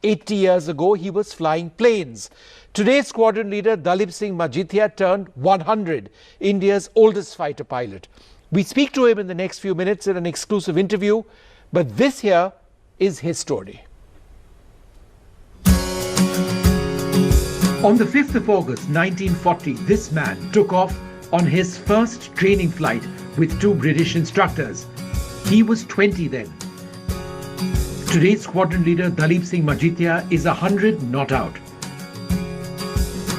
80 years ago, he was flying planes. Today, squadron leader Dalip Singh Majithia turned 100, India's oldest fighter pilot. We speak to him in the next few minutes in an exclusive interview, but this here is his story. On the 5th of August 1940, this man took off on his first training flight with two British instructors. He was 20 then. Today's squadron leader Dalip Singh Majithia is 100 not out.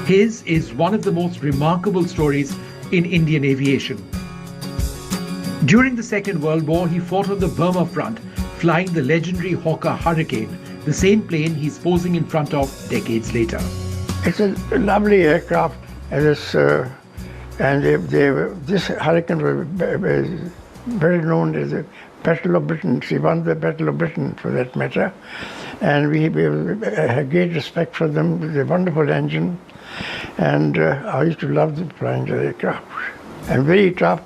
His is one of the most remarkable stories in Indian aviation. During the Second World War, he fought on the Burma front, flying the legendary Hawker Hurricane, the same plane he's posing in front of decades later. It's a lovely aircraft, and this Hurricane was very known as the Battle of Britain. She won the Battle of Britain, for that matter, and we had great respect for them. It's a wonderful engine, and I used to love flying the aircraft. And very tough,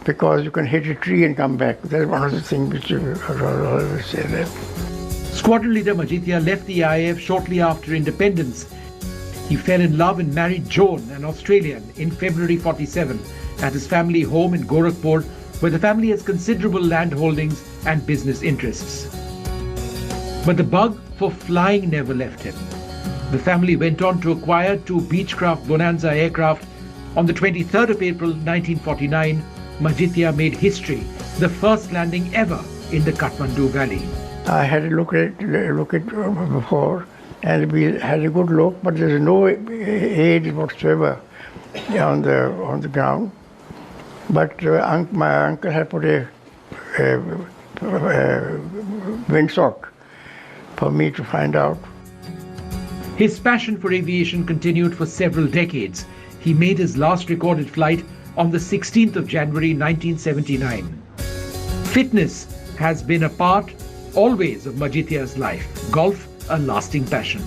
because you can hit a tree and come back. That's one of the things which I always say that. Squadron leader Majithia left the IAF shortly after independence. He fell in love and married Joan, an Australian, in February 47 at his family home in Gorakhpur, where the family has considerable land holdings and business interests. But the bug for flying never left him. The family went on to acquire two Beechcraft Bonanza aircraft. On the 23rd of April 1949, Majithia made history, the first landing ever in the Kathmandu Valley. I had a look at it before, and we had a good look, but there's no aid whatsoever on the ground. But my uncle had put a windsock for me to find out. His passion for aviation continued for several decades. He made his last recorded flight on the 16th of January 1979. Fitness has been a part always of Majithia's life. Golf, a lasting passion.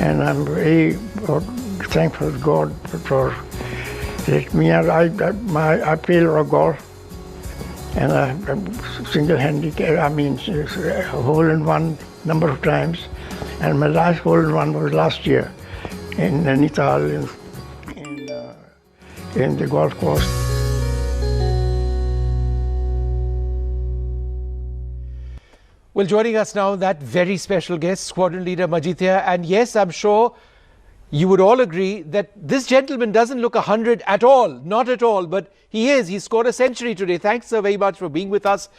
And I'm very thankful to God for letting me out. I play a lot of golf, and I'm single handicap, hole-in-one number of times. And my last hole-in-one was last year in Nainital in the golf course. Well, joining us now, that very special guest, squadron leader Majithia. And yes, I'm sure you would all agree that this gentleman doesn't look 100 at all, not at all, but he is. He scored a century today. Thanks so very much for being with us.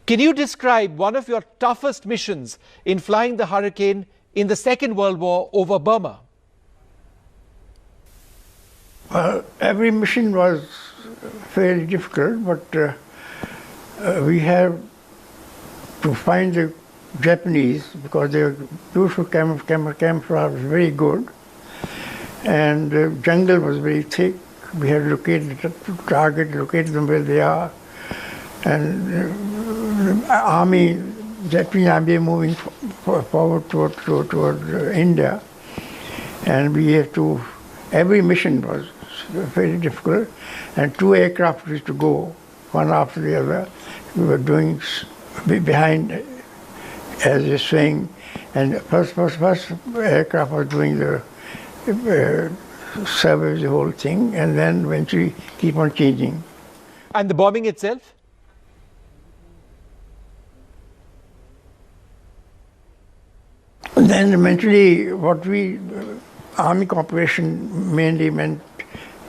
Can you describe one of your toughest missions in flying the Hurricane in the Second World War over Burma? Well, every mission was fairly difficult, but we have to find the Japanese, because their use of camouflage was very good, and the jungle was very thick. We had to locate the target, locate them where they are, and Japanese army moving forward toward India, and we had to. Every mission was very difficult, and two aircraft used to go one after the other. We were doing behind as a swing, and first aircraft was doing the survey, the whole thing, and then eventually keep on changing. And the bombing itself? And then eventually Army cooperation mainly meant,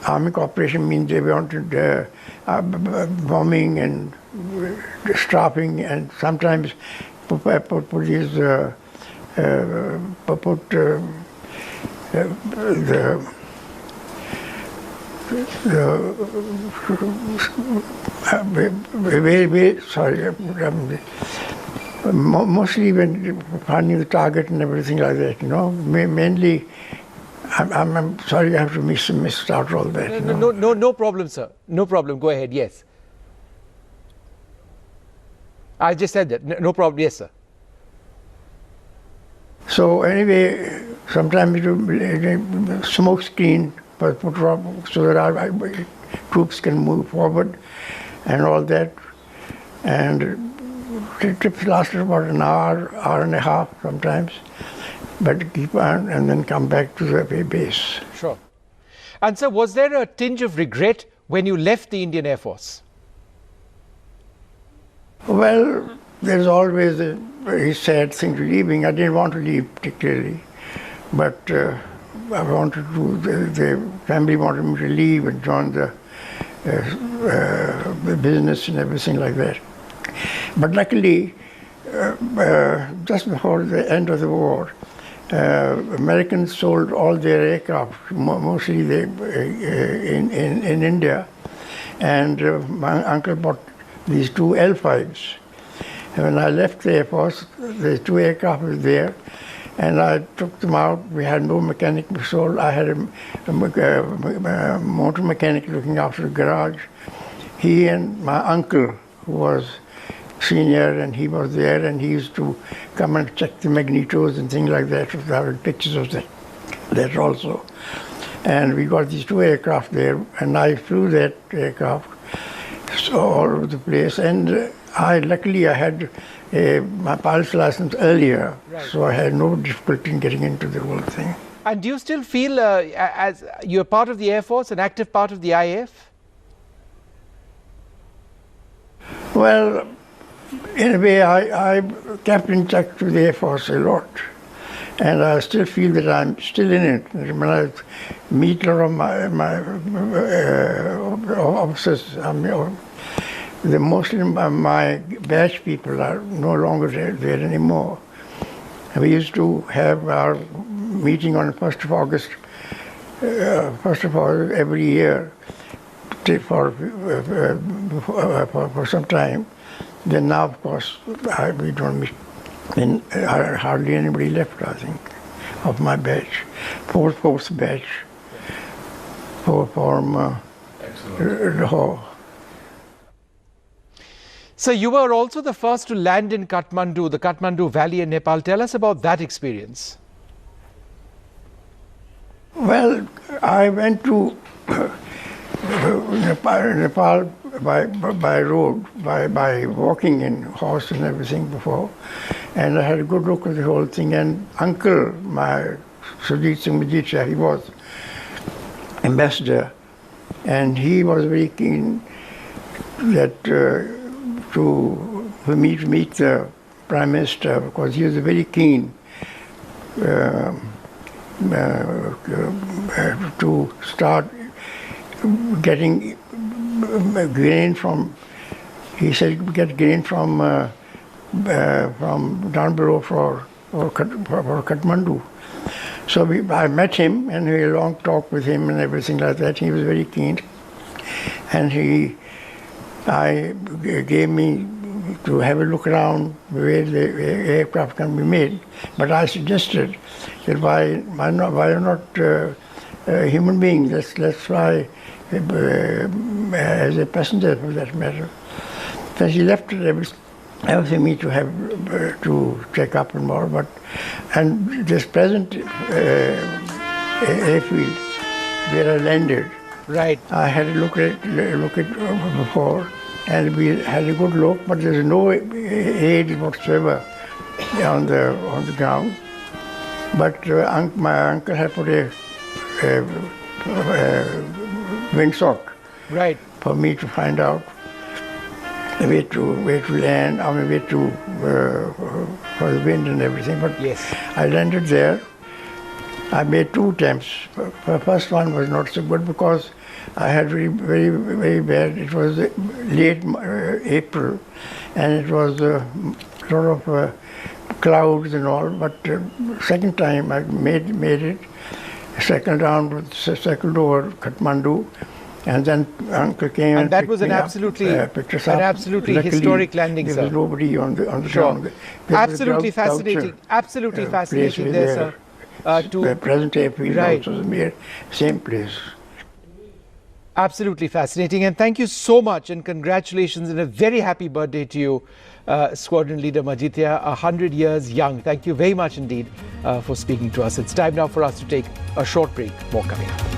Army cooperation means they wanted bombing and strapping, and sometimes put these mostly when finding the target and everything like that, mainly. I'm sorry, I have to miss out all that. No problem, sir. No problem. Go ahead. Yes. I just said that. No problem. Yes, sir. So anyway, sometimes smoke screen was put up so that our troops can move forward and all that. And trips lasted about an hour, hour and a half sometimes, but keep on and then come back to the base. Sure. And so was there a tinge of regret when you left the Indian Air Force? Well, there's always a very sad thing to leaving. I didn't want to leave particularly, but I wanted to, the family wanted me to leave and join the business and everything like that. But luckily, just before the end of the war, Americans sold all their aircraft, mostly in India, and my uncle bought these two L5s. And when I left the Air Force, the two aircraft were there, and I took them out. We had no mechanic sold. I had a motor mechanic looking after the garage. He and my uncle, who was senior, and he was there, and he used to come and check the magnetos and things like that. I had pictures of that also. And we got these two aircraft there, and I flew that aircraft all over the place. And luckily I had my pilot's license earlier, right. So I had no difficulty in getting into the whole thing. And do you still feel, as you're part of the Air Force, an active part of the IAF? Well, in a way, I kept in touch with the Air Force a lot, and I still feel that I'm still in it. When I meet a lot of my officers, mostly my batch people are no longer there anymore. We used to have our meeting on 1st of August, every year for some time. Then now, of course, we don't meet. And hardly anybody left, I think, of my batch. Fourth batch. From Lahore. So you were also the first to land in Kathmandu, the Kathmandu Valley in Nepal. Tell us about that experience. Well, I went to Nepal by road, by walking in horse and everything before, and I had a good look at the whole thing. And uncle, my Singh Majithia, he was ambassador, and he was very keen that for me to meet the Prime Minister, because he was very keen to start getting grain from, he said, get grain from down below for Kathmandu. So I met him, and we had a long talk with him and everything like that. He was very keen, and I gave me to have a look around where the aircraft can be made. But I suggested that why not a human being? Let's fly as a passenger, for that matter. So she left everything me to have to check up and more. And this present airfield where I landed, right? I had a look at before, and we had a good look, but there's no aid whatsoever on the ground. But my uncle had put a windsock, right, for me to find out the way to land, I mean, way to for the wind and everything. But yes, I landed there. I made 2 attempts. The first one was not so good because I had very bad. It was late April, and it was a lot of clouds and all. But second time I made it. Second round circled over Kathmandu, and then uncle came and that was an absolutely historic landing, sir. There was nobody on the ground. Absolutely fascinating. Absolutely fascinating there, sir. The present airfield, right, also the same place. Absolutely fascinating, and thank you so much, and congratulations, and a very happy birthday to you, Squadron Leader Majithia, 100 years young. Thank you very much indeed for speaking to us. It's time now for us to take a short break. More coming up.